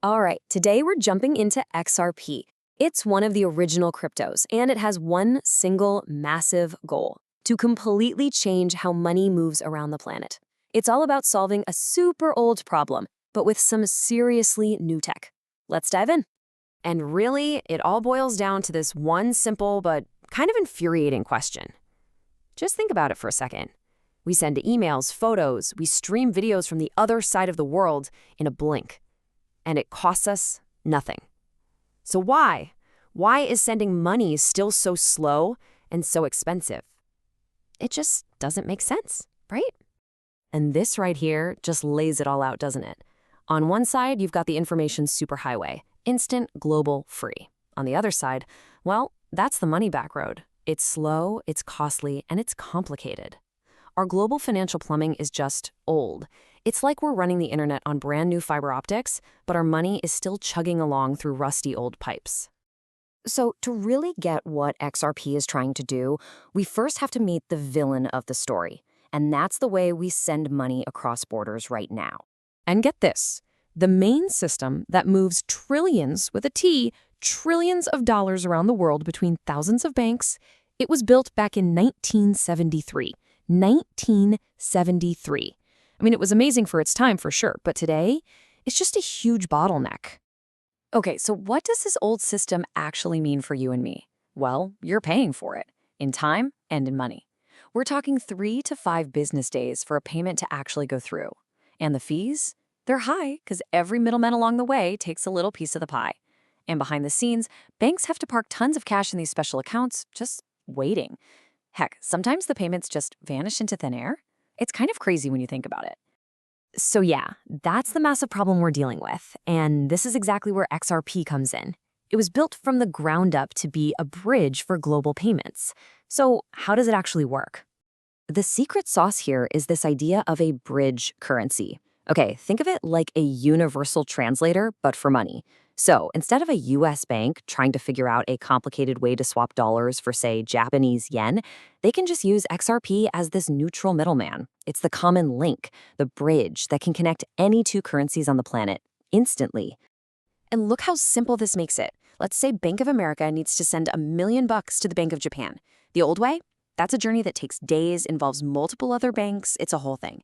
All right, today we're jumping into XRP. It's one of the original cryptos, and it has one single massive goal: to completely change how money moves around the planet. It's all about solving a super old problem, but with some seriously new tech. Let's dive in. And really, it all boils down to this one simple but kind of infuriating question. Just think about it for a second. We send emails, photos, we stream videos from the other side of the world in a blink. And it costs us nothing. So why? Why is sending money still so slow and so expensive? It just doesn't make sense, right? And this right here just lays it all out, doesn't it? On one side, you've got the information superhighway, instant, global, free. On the other side, well, that's the money back road. It's slow, it's costly, and it's complicated. Our global financial plumbing is just old. It's like we're running the internet on brand new fiber optics, but our money is still chugging along through rusty old pipes. So, to really get what XRP is trying to do, we first have to meet the villain of the story. And that's the way we send money across borders right now. And get this, the main system that moves trillions, with a T, trillions of dollars around the world between thousands of banks, it was built back in 1973. 1973. I mean, it was amazing for its time, for sure, but today, it's just a huge bottleneck. Okay, so what does this old system actually mean for you and me? Well, you're paying for it, in time and in money. We're talking 3 to 5 business days for a payment to actually go through. And the fees? They're high because every middleman along the way takes a little piece of the pie. And behind the scenes, banks have to park tons of cash in these special accounts, just waiting. Heck, sometimes the payments just vanish into thin air. It's kind of crazy when you think about it. So yeah, that's the massive problem we're dealing with, and this is exactly where XRP comes in. It was built from the ground up to be a bridge for global payments. So how does it actually work? The secret sauce here is this idea of a bridge currency. Okay, think of it like a universal translator, but for money. So instead of a US bank trying to figure out a complicated way to swap dollars for, say, Japanese yen, they can just use XRP as this neutral middleman. It's the common link, the bridge that can connect any two currencies on the planet instantly. And look how simple this makes it. Let's say Bank of America needs to send $1 million to the Bank of Japan. The old way? That's a journey that takes days, involves multiple other banks, it's a whole thing.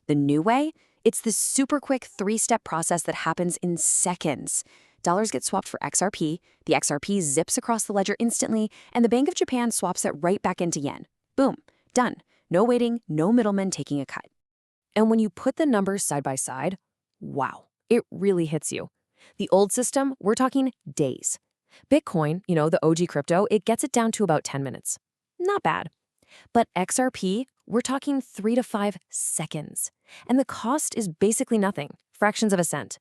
The new way? It's this super quick 3-step process that happens in seconds. Dollars get swapped for XRP, the XRP zips across the ledger instantly, and the Bank of Japan swaps it right back into yen. Boom, done. No waiting, no middleman taking a cut. And when you put the numbers side by side, wow, it really hits you. The old system, we're talking days. Bitcoin, the OG crypto, it gets it down to about 10 minutes. Not bad. But XRP, we're talking 3 to 5 seconds. And the cost is basically nothing, fractions of a cent.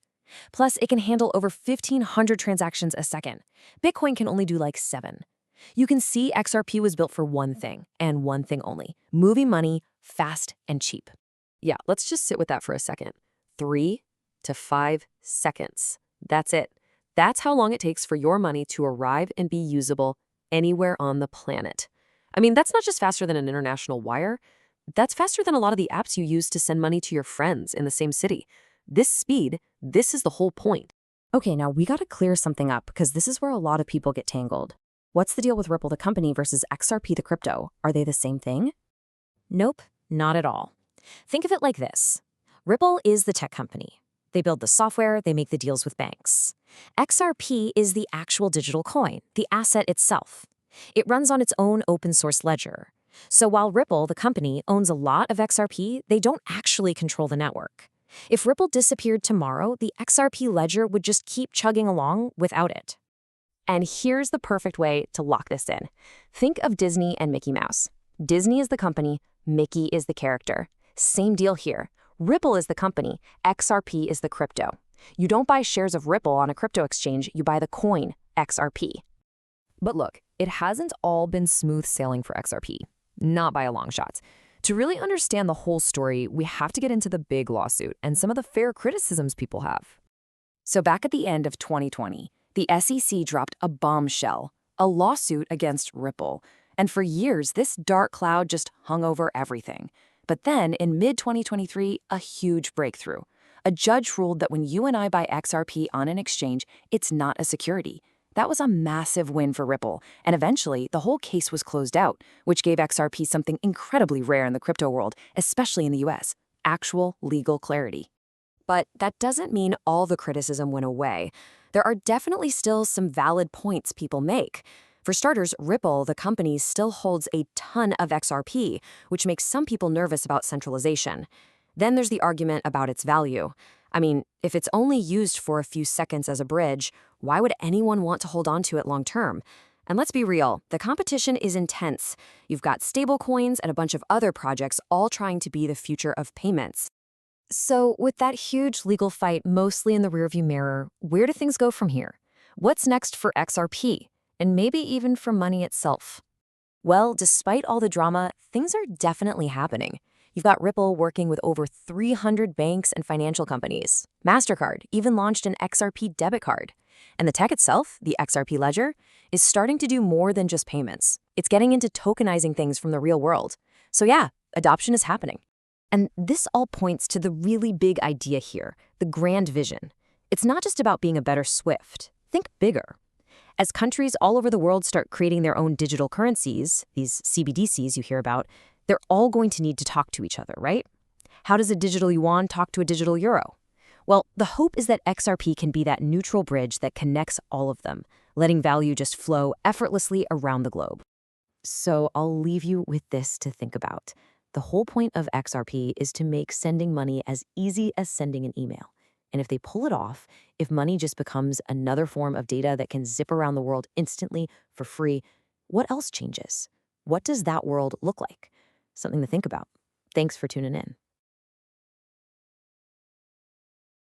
Plus, it can handle over 1,500 transactions a second. Bitcoin can only do like 7. You can see XRP was built for one thing, and one thing only: moving money fast and cheap. Yeah, let's just sit with that for a second. 3 to 5 seconds. That's it. That's how long it takes for your money to arrive and be usable anywhere on the planet. I mean, that's not just faster than an international wire. That's faster than a lot of the apps you use to send money to your friends in the same city. This speed, this is the whole point. Okay, now we gotta clear something up because this is where a lot of people get tangled. What's the deal with Ripple the company versus XRP the crypto? Are they the same thing? Nope, not at all. Think of it like this. Ripple is the tech company. They build the software, they make the deals with banks. XRP is the actual digital coin, the asset itself. It runs on its own open source ledger. So while Ripple, the company, owns a lot of XRP, they don't actually control the network. If Ripple disappeared tomorrow, the XRP ledger would just keep chugging along without it. And here's the perfect way to lock this in. Think of Disney and Mickey Mouse. Disney is the company, Mickey is the character. Same deal here. Ripple is the company, XRP is the crypto. You don't buy shares of Ripple on a crypto exchange, you buy the coin, XRP. But look, it hasn't all been smooth sailing for XRP. Not by a long shot. To really understand the whole story, we have to get into the big lawsuit and some of the fair criticisms people have. So back at the end of 2020, the SEC dropped a bombshell, a lawsuit against Ripple. And for years, this dark cloud just hung over everything. But then, in mid-2023, a huge breakthrough. A judge ruled that when you and I buy XRP on an exchange, it's not a security. That was a massive win for Ripple, and eventually the whole case was closed out, which gave XRP something incredibly rare in the crypto world, especially in the US: actual legal clarity. But that doesn't mean all the criticism went away. There are definitely still some valid points people make. For starters, Ripple, the company, still holds a ton of XRP, which makes some people nervous about centralization. Then there's the argument about its value. I mean, if it's only used for a few seconds as a bridge, why would anyone want to hold on to it long term? And let's be real, the competition is intense. You've got stablecoins and a bunch of other projects all trying to be the future of payments. So, with that huge legal fight mostly in the rearview mirror, where do things go from here? What's next for XRP? And maybe even for money itself? Well, despite all the drama, things are definitely happening. You've got Ripple working with over 300 banks and financial companies. MasterCard even launched an XRP debit card. And the tech itself, the XRP ledger, is starting to do more than just payments. It's getting into tokenizing things from the real world. So yeah, adoption is happening. And this all points to the really big idea here, the grand vision. It's not just about being a better Swift. Think bigger. As countries all over the world start creating their own digital currencies, these CBDCs you hear about, they're all going to need to talk to each other, right? How does a digital yuan talk to a digital euro? Well, the hope is that XRP can be that neutral bridge that connects all of them, letting value just flow effortlessly around the globe. So I'll leave you with this to think about. The whole point of XRP is to make sending money as easy as sending an email. And if they pull it off, if money just becomes another form of data that can zip around the world instantly for free, what else changes? What does that world look like? Something to think about. Thanks for tuning in.